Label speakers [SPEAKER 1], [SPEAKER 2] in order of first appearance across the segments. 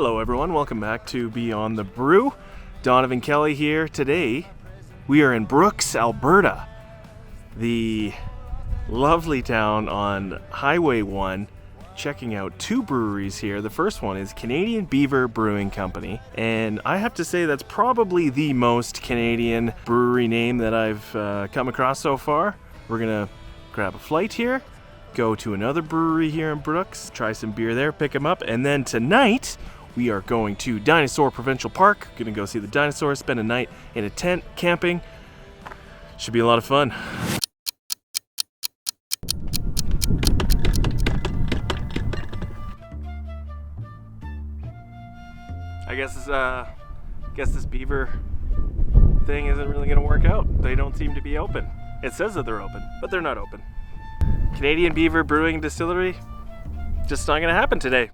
[SPEAKER 1] Hello everyone, welcome back to Beyond the Brew. Donovan Kelly here. Today we are in Brooks, Alberta, the lovely town on Highway 1, checking out two breweries here. The first one is Canadian Beaver Brewing Company, and I have to say that's probably the most Canadian brewery name that I've come across so far. We're gonna grab a flight here, go to another brewery here in Brooks, try some beer there, pick them up, and then tonight we are going to Dinosaur Provincial Park. Gonna go see the dinosaurs, spend a night in a tent, camping. Should be a lot of fun. I guess this beaver thing isn't really gonna work out. They don't seem to be open. It says that they're open, but they're not open. Canadian Beaver Brewing Distillery, just not gonna happen today.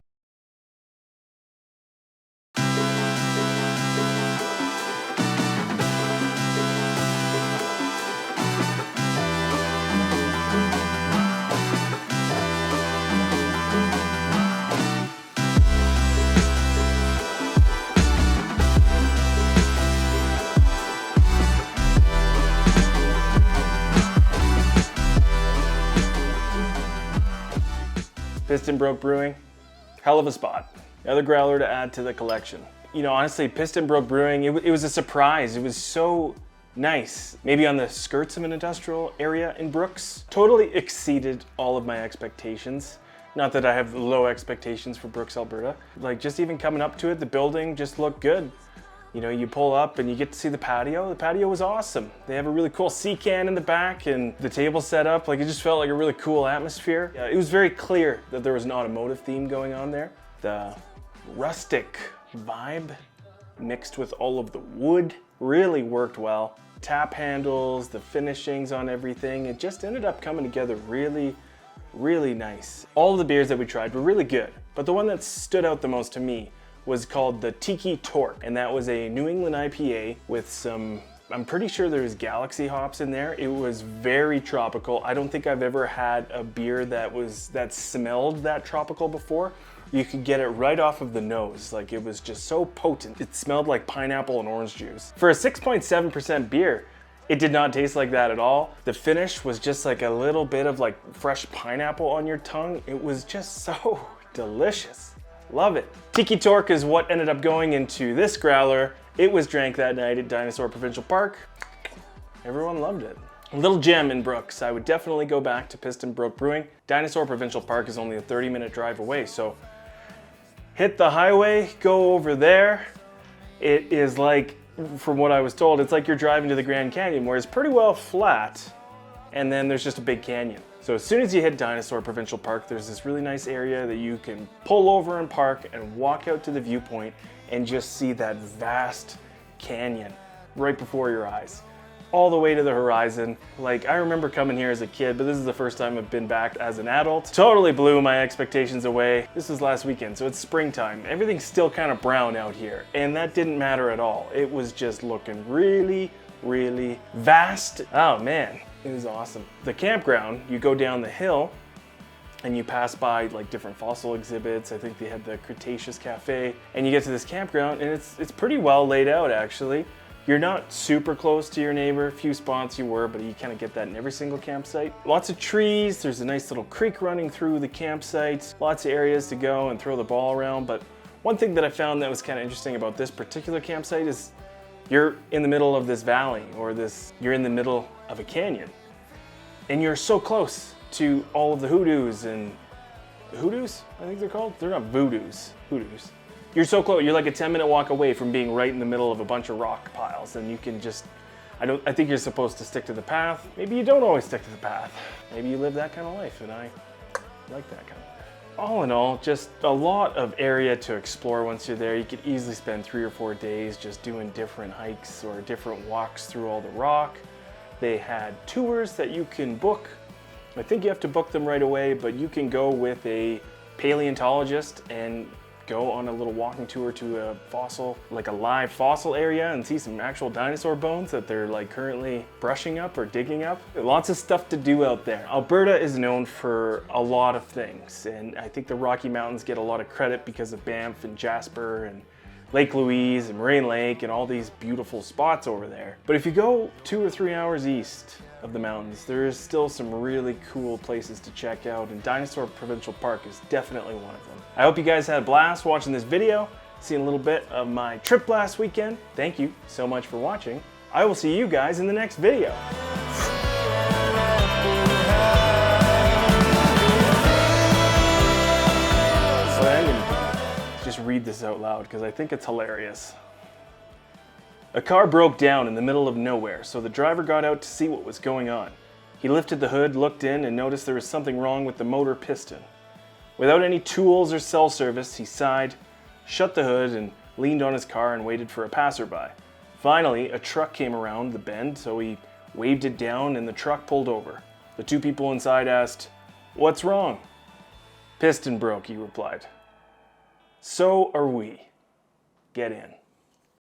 [SPEAKER 1] Piston Broke Brewing, hell of a spot. Another growler to add to the collection. You know, honestly, Piston Broke Brewing, it was a surprise. It was so nice. Maybe on the skirts of an industrial area in Brooks. Totally exceeded all of my expectations. Not that I have low expectations for Brooks, Alberta. Like, just even coming up to it, the building just looked good. You know, you pull up and you get to see the patio. The patio was awesome. They have a really cool sea can in the back and the table set up. Like, it just felt like a really cool atmosphere. It was very clear that there was an automotive theme going on there. The rustic vibe mixed with all of the wood really worked well. Tap handles, the finishings on everything, it just ended up coming together really, really nice. All of the beers that we tried were really good, but the one that stood out the most to me was called the Tiki Torque, and that was a New England IPA with some, I'm pretty sure there's Galaxy hops in there. It was very tropical. I don't think I've ever had a beer that smelled that tropical before. You could get it right off of the nose. Like, it was just so potent. It smelled like pineapple and orange juice. For a 6.7% beer, it did not taste like that at all. The finish was just like a little bit of like fresh pineapple on your tongue. It was just so delicious. Love it. Tiki Torque is what ended up going into this growler. It was drank that night at Dinosaur Provincial Park. Everyone loved it. A little gem in Brooks. I would definitely go back to Piston Broke Brewing. Dinosaur Provincial Park is only a 30-minute drive away, so hit the highway, go over there. It is like, from what I was told, it's like you're driving to the Grand Canyon, where it's pretty well flat, and then there's just a big canyon. So as soon as you hit Dinosaur Provincial Park, there's this really nice area that you can pull over and park and walk out to the viewpoint and just see that vast canyon right before your eyes, all the way to the horizon. Like, I remember coming here as a kid, but this is the first time I've been back as an adult. Totally blew my expectations away. This was last weekend, so it's springtime. Everything's still kind of brown out here, and that didn't matter at all. It was just looking really, really vast. Oh man. It was awesome. The campground, you go down the hill and you pass by like different fossil exhibits. I think they had the Cretaceous Cafe, and you get to this campground and it's pretty well laid out actually. You're not super close to your neighbor. A few spots you were, but you kind of get that in every single campsite. Lots of trees. There's a nice little creek running through the campsite. Lots of areas to go and throw the ball around. But one thing that I found that was kind of interesting about this particular campsite is you're in the middle of this valley, or you're in the middle of a canyon, and you're so close to all of the hoodoos and hoodoos, I think they're called. They're not voodoos, hoodoos. You're so close. You're like a 10-minute walk away from being right in the middle of a bunch of rock piles, and you can just, I think you're supposed to stick to the path. Maybe you don't always stick to the path. Maybe you live that kind of life, and I like that kind of life. All in all, just a lot of area to explore once you're there. You could easily spend 3 or 4 days just doing different hikes or different walks through all the rock. They had tours that you can book. I think you have to book them right away, but you can go with a paleontologist and go on a little walking tour to a fossil, like a live fossil area, and see some actual dinosaur bones that they're like currently brushing up or digging up. Lots of stuff to do out there. Alberta is known for a lot of things, and I think the Rocky Mountains get a lot of credit because of Banff and Jasper and Lake Louise and Moraine Lake and all these beautiful spots over there. But if you go 2 or 3 hours east of the mountains, there is still some really cool places to check out, and Dinosaur Provincial Park is definitely one of them. I hope you guys had a blast watching this video, seeing a little bit of my trip last weekend. Thank you so much for watching. I will see you guys in the next video. So I'm gonna just read this out loud because I think it's hilarious. A car broke down in the middle of nowhere, so the driver got out to see what was going on. He lifted the hood, looked in, and noticed there was something wrong with the motor piston. Without any tools or cell service, he sighed, shut the hood, and leaned on his car and waited for a passerby. Finally, a truck came around the bend, so he waved it down and the truck pulled over. The 2 people inside asked, "What's wrong?" "Piston broke," he replied. "So are we. Get in."